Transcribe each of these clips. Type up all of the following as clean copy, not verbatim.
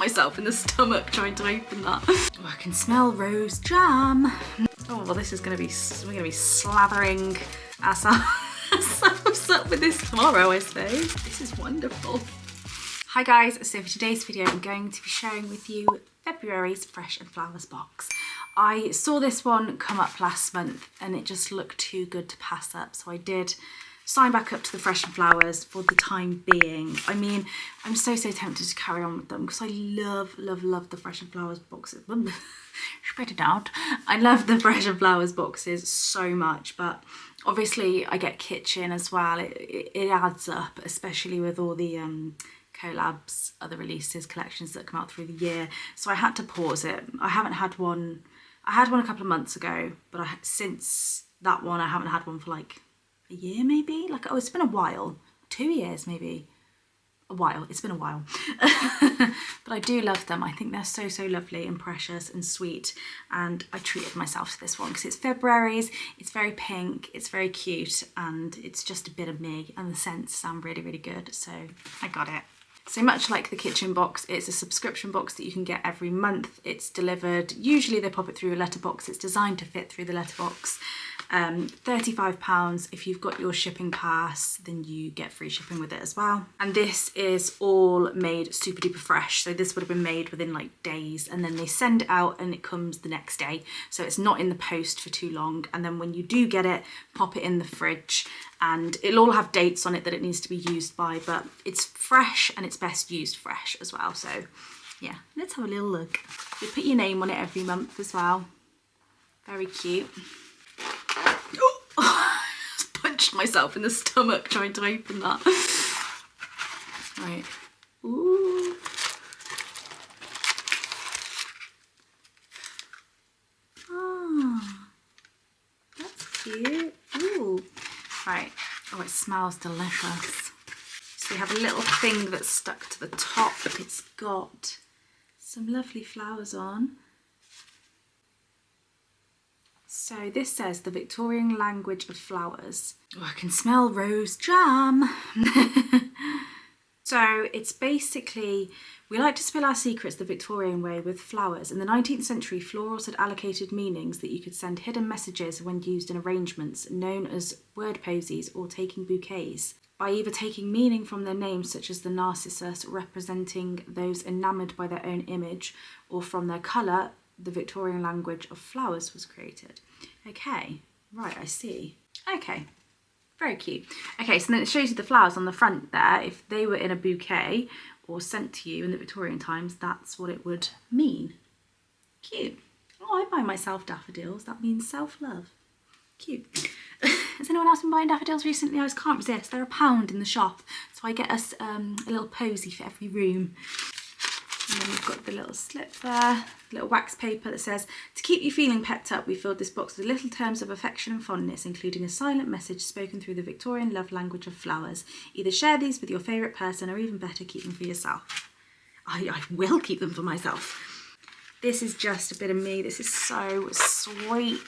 myself in the stomach trying to open that. Oh, I can smell rose jam. Oh, well, this is we're gonna be slathering ourselves up with this tomorrow, I suppose. This is wonderful. Hi guys, so for today's video, I'm going to be sharing with you February's Fresh and Flowers box. I saw this one come up last month and it just looked too good to pass up, so I did sign back up to the Fresh and Flowers for the time being. I mean, I'm so tempted to carry on with them because I love the Fresh and Flowers boxes. Spread it out. I love the Fresh and Flowers boxes so much, but obviously I get kitchen as well. It adds up, especially with all the collabs, other releases, collections that come out through the year. So I had to pause it. I haven't had one. I had one a couple of months ago, but since that one I haven't had one for like a year maybe. Like, oh, it's been a while. 2 years maybe. A while. It's been a while. But I do love them. I think they're so lovely and precious and sweet, and I treated myself to this one because it's February's. It's very pink, it's very cute, and it's just a bit of me, and the scents sound really good, so I got it. So much like the kitchen box, it's a subscription box that you can get every month. It's delivered, usually they pop it through a letterbox. It's designed to fit through the letterbox. £35. If you've got your shipping pass, then you get free shipping with it as well. And this is all made super duper fresh. So this would have been made within like days, and then they send it out and it comes the next day. So it's not in the post for too long. And then when you do get it, pop it in the fridge, and it'll all have dates on it that it needs to be used by, but it's fresh and it's best used fresh as well. So yeah, let's have a little look. You put your name on it every month as well. Very cute. Oh, just punched myself in the stomach trying to open that. Right. Ooh. Oh, that's cute. Ooh. Right. Oh, it smells delicious. So we have a little thing that's stuck to the top. It's got some lovely flowers on. So this says the Victorian language of flowers. Oh, I can smell rose jam. So it's basically, we like to spill our secrets the Victorian way with flowers. In the 19th century, florals had allocated meanings that you could send hidden messages when used in arrangements, known as word posies or taking bouquets, by either taking meaning from their names, such as the narcissus, representing those enamoured by their own image, or from their colour. The Victorian language of flowers was created. Okay, right, I see. Okay, very cute. Okay, so then it shows you the flowers on the front there. If they were in a bouquet or sent to you in the Victorian times, that's what it would mean. Cute. Oh, I buy myself daffodils. That means self-love. Cute. Has anyone else been buying daffodils recently? I just can't resist. They're £1 in the shop, so I get us a little posy for every room. And then we've got the little slip there, little wax paper that says, to keep you feeling pepped up, we filled this box with little terms of affection and fondness, including a silent message spoken through the Victorian love language of flowers. Either share these with your favourite person, or even better, keep them for yourself. I will keep them for myself. This is just a bit of me. This is so sweet.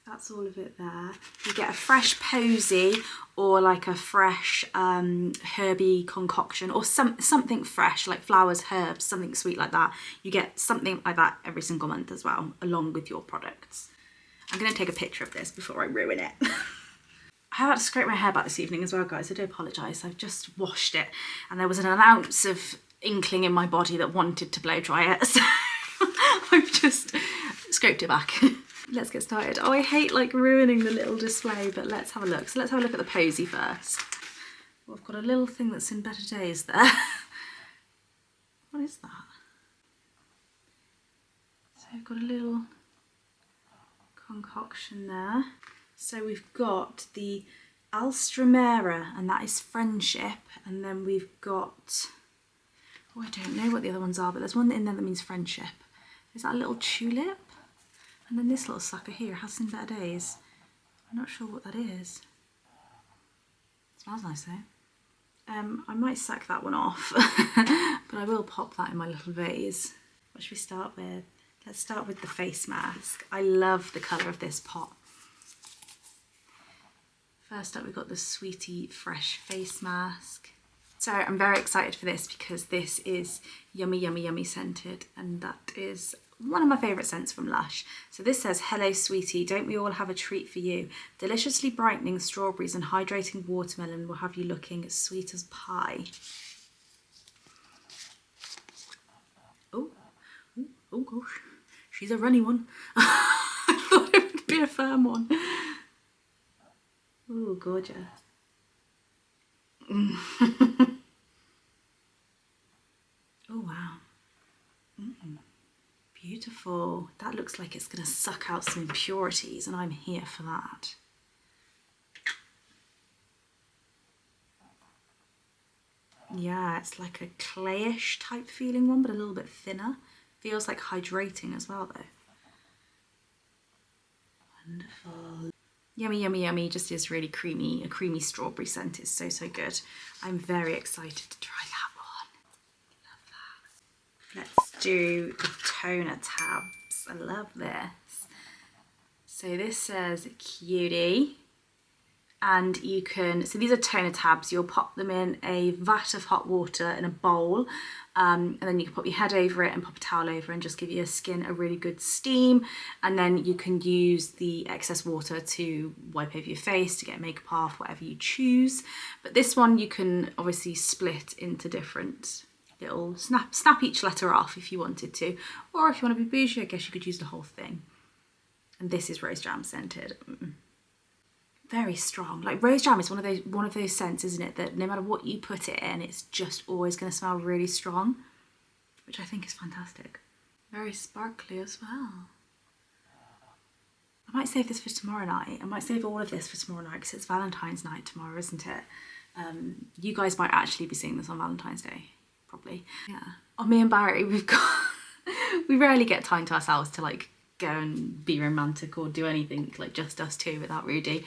That's all of it there. You get a fresh posy or like a fresh herby concoction, or something fresh like flowers, herbs, something sweet like that. You get something like that every single month as well, along with your products. I'm going to take a picture of this before I ruin it. I had to scrape my hair back this evening as well, guys. I do apologise. I've just washed it and there was an ounce of inkling in my body that wanted to blow dry it. So I've just scraped it back. Let's get started. Oh, I hate like ruining the little display, but let's have a look. So let's have a look at the posy first. Well, I've got a little thing that's in better days there. What is that? So I've got a little concoction there. So we've got the Alstromera, and that is friendship. And then we've got, oh, I don't know what the other ones are, but there's one in there that means friendship. Is that a little tulip? And then this little sucker here has seen better days. I'm not sure what that is. It smells nice though. I might sack that one off, but I will pop that in my little vase. What should we start with? Let's start with the face mask. I love the colour of this pot. First up, we've got the Sweetie Fresh face mask. So I'm very excited for this because this is yummy, yummy, yummy scented, and that is one of my favourite scents from Lush. So this says, hello sweetie, don't we all have a treat for you? Deliciously brightening strawberries and hydrating watermelon will have you looking as sweet as pie. Oh, oh gosh, she's a runny one. I thought it would be a firm one. Oh, gorgeous. Oh wow. Beautiful. That looks like it's going to suck out some impurities, and I'm here for that. Yeah, it's like a clayish type feeling one, but a little bit thinner. Feels like hydrating as well though. Wonderful. Yummy, yummy, yummy. Just is really creamy. A creamy strawberry scent is so, so good. I'm very excited to try that one. Love that. Let's do the toner tabs. I love this. So this says cutie. And you can, so these are toner tabs, you'll pop them in a vat of hot water in a bowl, and then you can pop your head over it and pop a towel over and just give your skin a really good steam, and then you can use the excess water to wipe over your face, to get makeup off, whatever you choose. But this one you can obviously split into different little, snap each letter off if you wanted to, or if you want to be bougie, I guess you could use the whole thing. And this is rose jam scented. Very strong. Like rose jam is one of those scents, isn't it, that no matter what you put it in, it's just always going to smell really strong, which I think is fantastic. Very sparkly as well. I might save this for tomorrow night. I might save all of this for tomorrow night because it's Valentine's night tomorrow, isn't it? You guys might actually be seeing this on Valentine's Day, probably. Yeah. On me and Barry, we rarely get time to ourselves to like go and be romantic or do anything, like just us two without Rudy.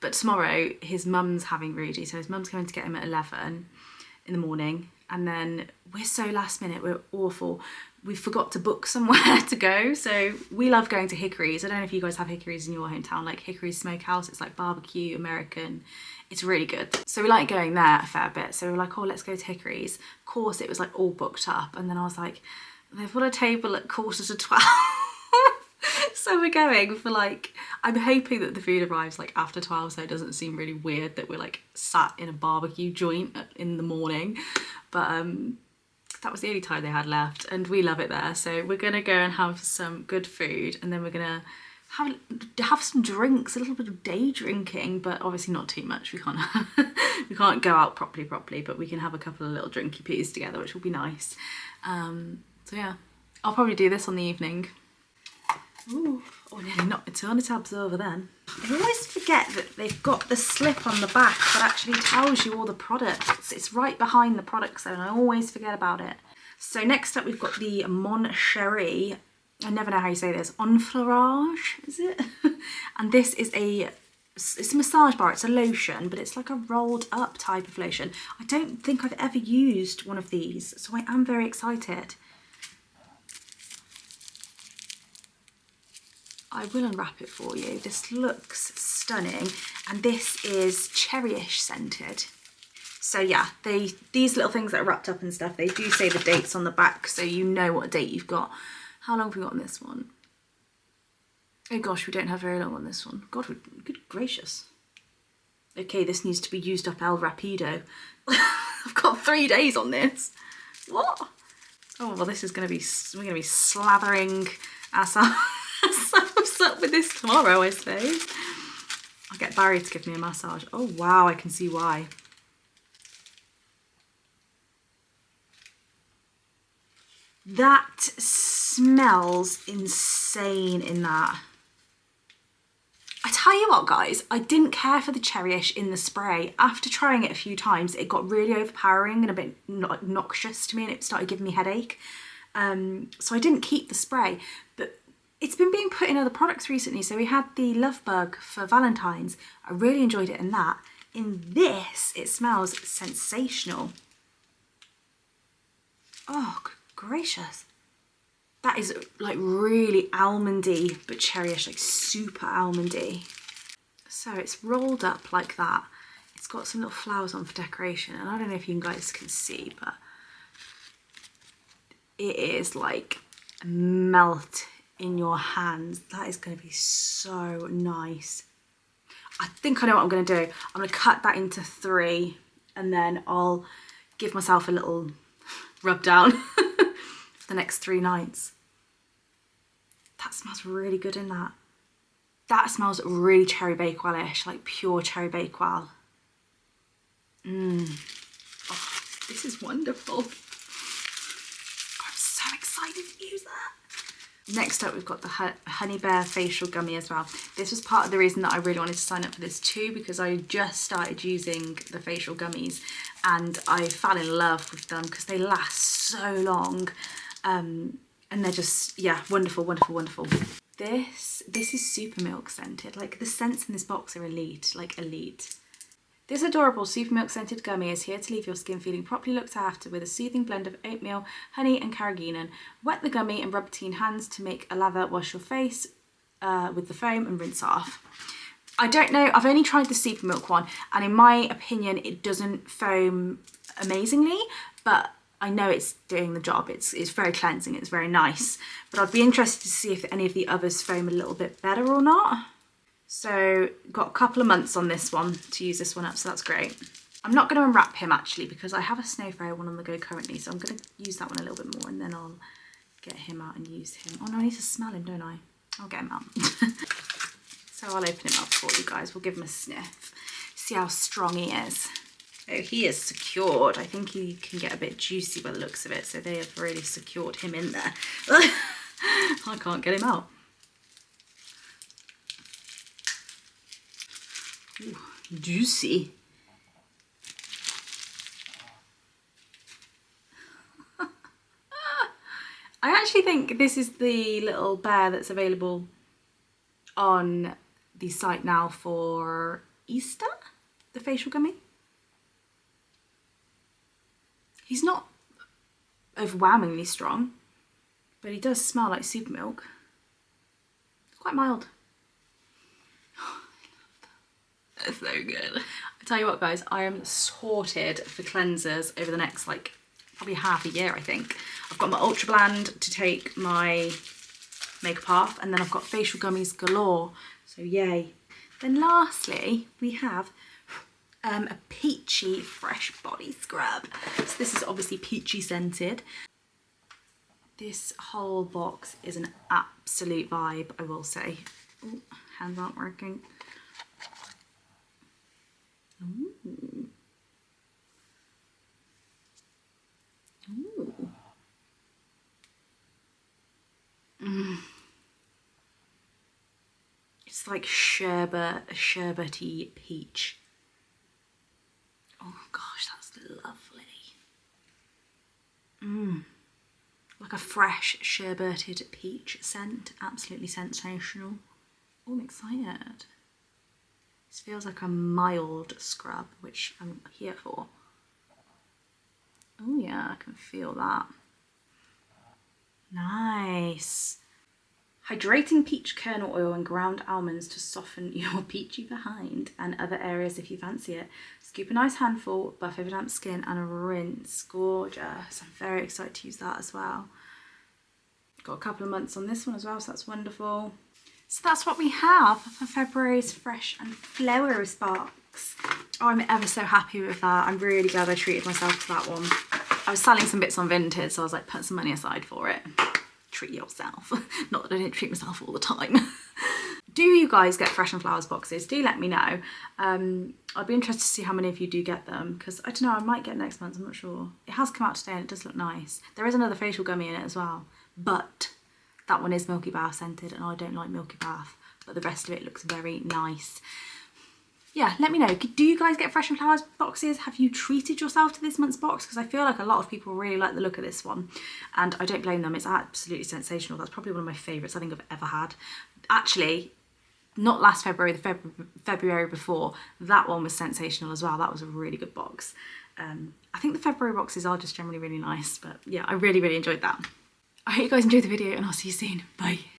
But tomorrow his mum's having Rudy, so his mum's going to get him at 11 in the morning, and then we're so last minute, we're awful. We forgot to book somewhere to go, so we love going to Hickory's. I don't know if you guys have Hickory's in your hometown, like Hickory's Smokehouse. It's like barbecue, American. It's really good. So we like going there a fair bit. So we're like, oh, let's go to Hickory's. Of course, it was like all booked up, and then I was like, they've got a table at 11:45. So we're going for like, I'm hoping that the food arrives like after 12, so it doesn't seem really weird that we're like sat in a barbecue joint in the morning. But that was the only time they had left, and we love it there. So we're gonna go and have some good food, and then we're gonna have some drinks, a little bit of day drinking, but obviously not too much. We can't we can't go out properly, but we can have a couple of little drinky peas together, which will be nice. So yeah, I'll probably do this on the evening. Ooh, oh, nearly knocked the toner tabs over then. I always forget that they've got the slip on the back that actually tells you all the products. It's right behind the products though, and I always forget about it. So next up we've got the Mon Cherie. I never know how you say this. Enfleurage, is it? And this is it's a massage bar, it's a lotion, but it's like a rolled up type of lotion. I don't think I've ever used one of these, so I am very excited. I will unwrap it for you. This looks stunning, and this is cherryish scented. So yeah, these little things that are wrapped up and stuff, they do say the dates on the back, so you know what date you've got. How long have we got on this one? Oh gosh, we don't have very long on this one. God, good gracious. Okay, this needs to be used up El Rapido. I've got 3 days on this. What? Oh well, this is gonna be, we're gonna be slathering ourselves up with this tomorrow, I suppose. I'll get Barry to give me a massage. Oh wow, I can see why. That smells insane in that. I tell you what guys, I didn't care for the cherryish in the spray. After trying it a few times, it got really overpowering and a bit noxious to me, and it started giving me a headache. So I didn't keep the spray, but it's been being put in other products recently. So we had the Love Bug for Valentines. I really enjoyed it in that. In this, it smells sensational. Oh, good gracious. That is like really almondy, but cherryish, like super almondy. So it's rolled up like that. It's got some little flowers on for decoration, and I don't know if you guys can see, but it is like melt in your hands. That is going to be so nice. I think I know what I'm going to do. I'm going to cut that into 3 and then I'll give myself a little rub down for the next 3 nights. That smells really good in that. That smells really cherry bakewell-ish, like pure cherry bakewell. Oh, this is wonderful. I'm so excited to use that. Next up, we've got the Honey Bear Facial Gummy as well. This was part of the reason that I really wanted to sign up for this too, because I just started using the facial gummies and I fell in love with them because they last so long. And they're just, yeah, wonderful, wonderful, wonderful. This is super milk scented. Like the scents in this box are elite, like elite. This adorable super milk scented gummy is here to leave your skin feeling properly looked after with a soothing blend of oatmeal, honey and carrageenan. Wet the gummy and rub between hands to make a lather. Wash your face with the foam and rinse off. I don't know, I've only tried the super milk one and in my opinion it doesn't foam amazingly, but I know it's doing the job. It's very cleansing, it's very nice, but I'd be interested to see if any of the others foam a little bit better or not. So got a couple of months on this one to use this one up, so that's great. I'm not going to unwrap him actually because I have a Snow Fairy one on the go currently, so I'm going to use that one a little bit more and then I'll get him out and use him. Oh no, I need to smell him, don't I? I'll get him out. So I'll open him up for you guys. We'll give him a sniff. See how strong he is. Oh, he is secured. I think he can get a bit juicy by the looks of it, so they have really secured him in there. I can't get him out. Ooh, juicy. I actually think this is the little bear that's available on the site now for Easter, the facial gummy. He's not overwhelmingly strong, but he does smell like super milk. It's quite mild. That's so good. I tell you what guys, I am sorted for cleansers over the next like probably half a year I think. I've got my Ultra Blend to take my makeup off and then I've got facial gummies galore, so yay. Then lastly we have a peachy fresh body scrub. So this is obviously peachy scented. This whole box is an absolute vibe, I will say. Ooh, hands aren't working. Ooh. Ooh. It's like sherbet, a sherbety peach. Oh gosh, that's lovely. Like a fresh sherbeted peach scent, absolutely sensational. Oh, I'm excited. This feels like a mild scrub, which I'm here for. Oh yeah, I can feel that. Nice. Hydrating peach kernel oil and ground almonds to soften your peachy behind and other areas if you fancy it. Scoop a nice handful, buff over damp skin and a rinse. Gorgeous. I'm very excited to use that as well. Got a couple of months on this one as well, so that's wonderful. So that's what we have for February's Fresh and Flowery box. Oh, I'm ever so happy with that. I'm really glad I treated myself to that one. I was selling some bits on Vinted, so I was like, put some money aside for it. Treat yourself. Not that I don't treat myself all the time. Do you guys get Fresh and Flowers boxes? Do let me know. I'd be interested to see how many of you do get them, because I don't know, I might get next month, I'm not sure. It has come out today and it does look nice. There is another facial gummy in it as well, but that one is Milky Bath scented and I don't like Milky Bath, but the rest of it looks very nice. Yeah, let me know. Do you guys get Fresh and Flowers boxes? Have you treated yourself to this month's box? Because I feel like a lot of people really like the look of this one and I don't blame them. It's absolutely sensational. That's probably one of my favourites I think I've ever had. Actually, not last February, the February before, that one was sensational as well. That was a really good box. I think the February boxes are just generally really nice, but yeah, I really, really enjoyed that. I hope you guys enjoyed the video and I'll see you soon. Bye.